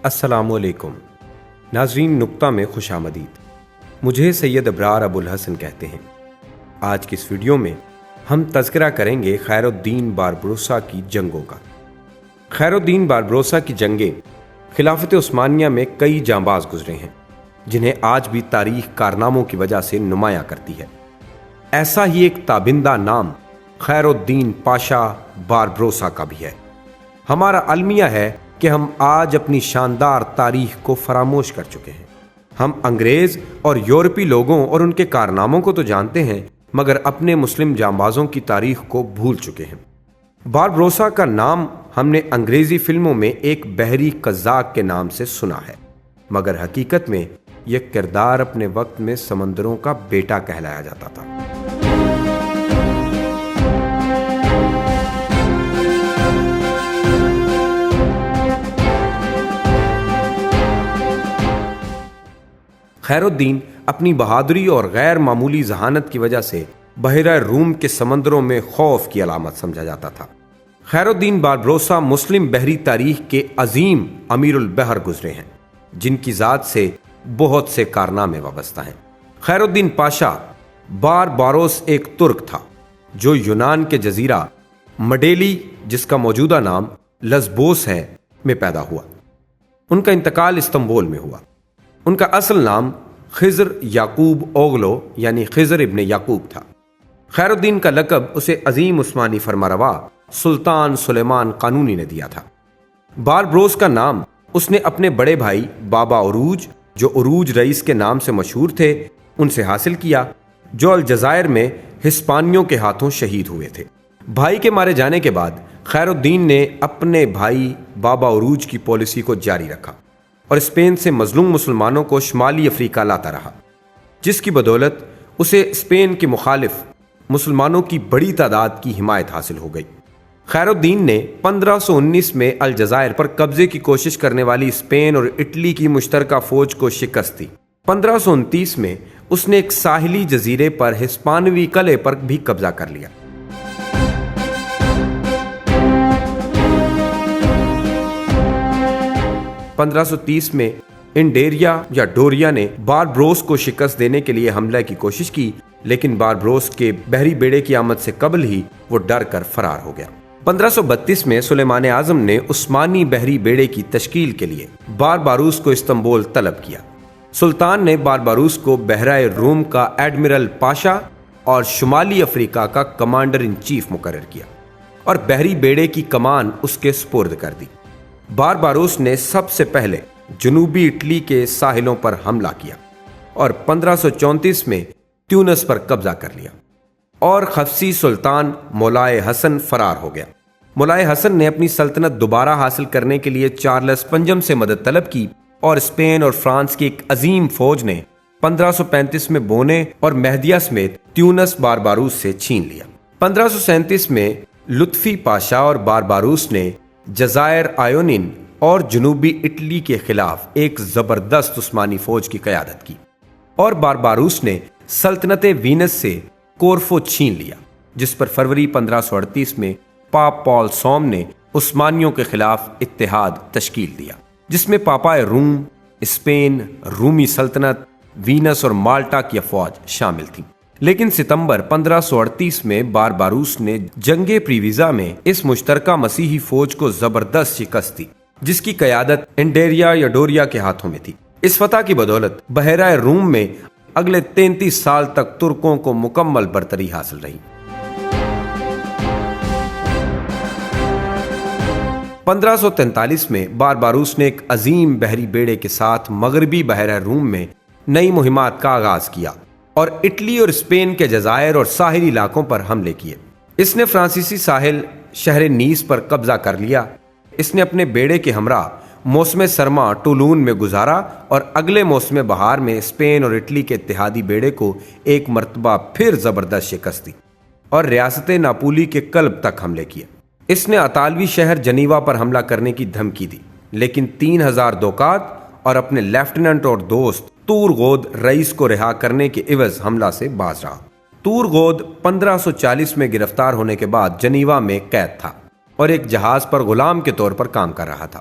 السلام علیکم ناظرین، نقطہ میں خوش آمدید۔ مجھے سید ابرار ابوالحسن کہتے ہیں۔ آج کی اس ویڈیو میں ہم تذکرہ کریں گے خیر الدین باربروسا کی جنگوں کا۔ خیر الدین باربروسا کی جنگیں خلافت عثمانیہ میں کئی جانباز گزرے ہیں، جنہیں آج بھی تاریخ کارناموں کی وجہ سے نمایاں کرتی ہے۔ ایسا ہی ایک تابندہ نام خیر الدین پاشا باربروسا کا بھی ہے۔ ہمارا المیہ ہے کہ ہم آج اپنی شاندار تاریخ کو فراموش کر چکے ہیں۔ ہم انگریز اور یورپی لوگوں اور ان کے کارناموں کو تو جانتے ہیں، مگر اپنے مسلم جانبازوں کی تاریخ کو بھول چکے ہیں۔ باربروسا کا نام ہم نے انگریزی فلموں میں ایک بحری قزاق کے نام سے سنا ہے، مگر حقیقت میں یہ کردار اپنے وقت میں سمندروں کا بیٹا کہلایا جاتا تھا۔ خیر الدین اپنی بہادری اور غیر معمولی ذہانت کی وجہ سے بحیرہ روم کے سمندروں میں خوف کی علامت سمجھا جاتا تھا۔ خیر الدین باربروسا مسلم بحری تاریخ کے عظیم امیر البحر گزرے ہیں، جن کی ذات سے بہت سے کارنامے وابستہ ہیں۔ خیر الدین پاشا بارباروس ایک ترک تھا جو یونان کے جزیرہ مڈیلی، جس کا موجودہ نام لزبوس ہے، میں پیدا ہوا۔ ان کا انتقال استنبول میں ہوا۔ ان کا اصل نام خضر یعقوب اوغلو یعنی خضر ابن یعقوب تھا۔ خیر الدین کا لقب اسے عظیم عثمانی فرمانروا سلطان سلیمان قانونی نے دیا تھا۔ باربروس کا نام اس نے اپنے بڑے بھائی بابا عروج، جو عروج رئیس کے نام سے مشہور تھے، ان سے حاصل کیا، جو الجزائر میں ہسپانیوں کے ہاتھوں شہید ہوئے تھے۔ بھائی کے مارے جانے کے بعد خیر الدین نے اپنے بھائی بابا عروج کی پالیسی کو جاری رکھا اور اسپین سے مظلوم مسلمانوں کو شمالی افریقہ لاتا رہا، جس کی بدولت اسے اسپین کے مخالف مسلمانوں کی بڑی تعداد کی حمایت حاصل ہو گئی۔ خیر الدین نے 1519 میں الجزائر پر قبضے کی کوشش کرنے والی اسپین اور اٹلی کی مشترکہ فوج کو شکست دی۔ 1529 میں اس نے ایک ساحلی جزیرے پر ہسپانوی قلعے پر بھی قبضہ کر لیا۔ 1530 میں انڈیریا یا ڈوریا نے باربروس کو شکست دینے کے لیے حملہ کی کوشش کی، لیکن باربروس کے بحری بیڑے کی آمد سے قبل ہی وہ ڈر کر فرار ہو گیا۔ 1532 میں سلیمان اعظم نے عثمانی بحری بیڑے کی تشکیل کے لیے بارباروس کو استنبول طلب کیا۔ سلطان نے بارباروس کو بحیرہ روم کا ایڈمرل پاشا اور شمالی افریقہ کا کمانڈر ان چیف مقرر کیا اور بحری بیڑے کی کمان اس کے سپرد کر دی۔ بارباروس نے سب سے پہلے جنوبی اٹلی کے ساحلوں پر حملہ کیا اور 1534 میں تیونس پر قبضہ کر لیا، اور خفسی سلطان مولائے حسن فرار ہو گیا۔ مولائے حسن نے اپنی سلطنت دوبارہ حاصل کرنے کے لیے چارلس پنجم سے مدد طلب کی، اور اسپین اور فرانس کی ایک عظیم فوج نے 1535 میں بونے اور مہدیہ سمیت تیونس بارباروس سے چھین لیا۔ 1537 میں لطفی پاشا اور بارباروس نے جزائر آیونین اور جنوبی اٹلی کے خلاف ایک زبردست عثمانی فوج کی قیادت کی، اور بارباروس نے سلطنت وینس سے کورفو چھین لیا، جس پر فروری 1538 میں پاپ پال سوم نے عثمانیوں کے خلاف اتحاد تشکیل دیا، جس میں پاپائے روم، اسپین، رومی سلطنت، وینس اور مالٹا کی افواج شامل تھیں۔ لیکن ستمبر 1538 میں بارباروس نے جنگ پریویزا میں اس مشترکہ مسیحی فوج کو زبردست شکست دی، جس کی قیادت انڈیریا یا ڈوریا کے ہاتھوں میں تھی۔ اس فتح کی بدولت بحیرہ روم میں اگلے 33 سال تک ترکوں کو مکمل برتری حاصل رہی۔ 1543 میں بارباروس نے ایک عظیم بحری بیڑے کے ساتھ مغربی بحیرہ روم میں نئی مہمات کا آغاز کیا اور اٹلی اور اسپین کے جزائر اور ساحلی علاقوں پر حملے کیے۔ اس نے فرانسیسی ساحل شہر نیس پر قبضہ کر لیا۔ اس نے اپنے بیڑے کے ہمراہ موسم سرما ٹولون میں گزارا اور اگلے موسم بہار میں اسپین اور اٹلی کے اتحادی بیڑے کو ایک مرتبہ پھر زبردست شکست دی اور ریاست ناپولی کے قلب تک حملے کیے۔ اس نے اطالوی شہر جنیوا پر حملہ کرنے کی دھمکی دی، لیکن 3000 دوکات اور اپنے لیفٹیننٹ اور دوست تورغود رئیس کو رہا کرنے کے عوض حملہ سے باز رہا۔ تورغود 1540 میں گرفتار ہونے کے بعد جنیوا میں قید تھا اور ایک جہاز پر غلام کے طور پر کام کر رہا تھا۔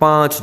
5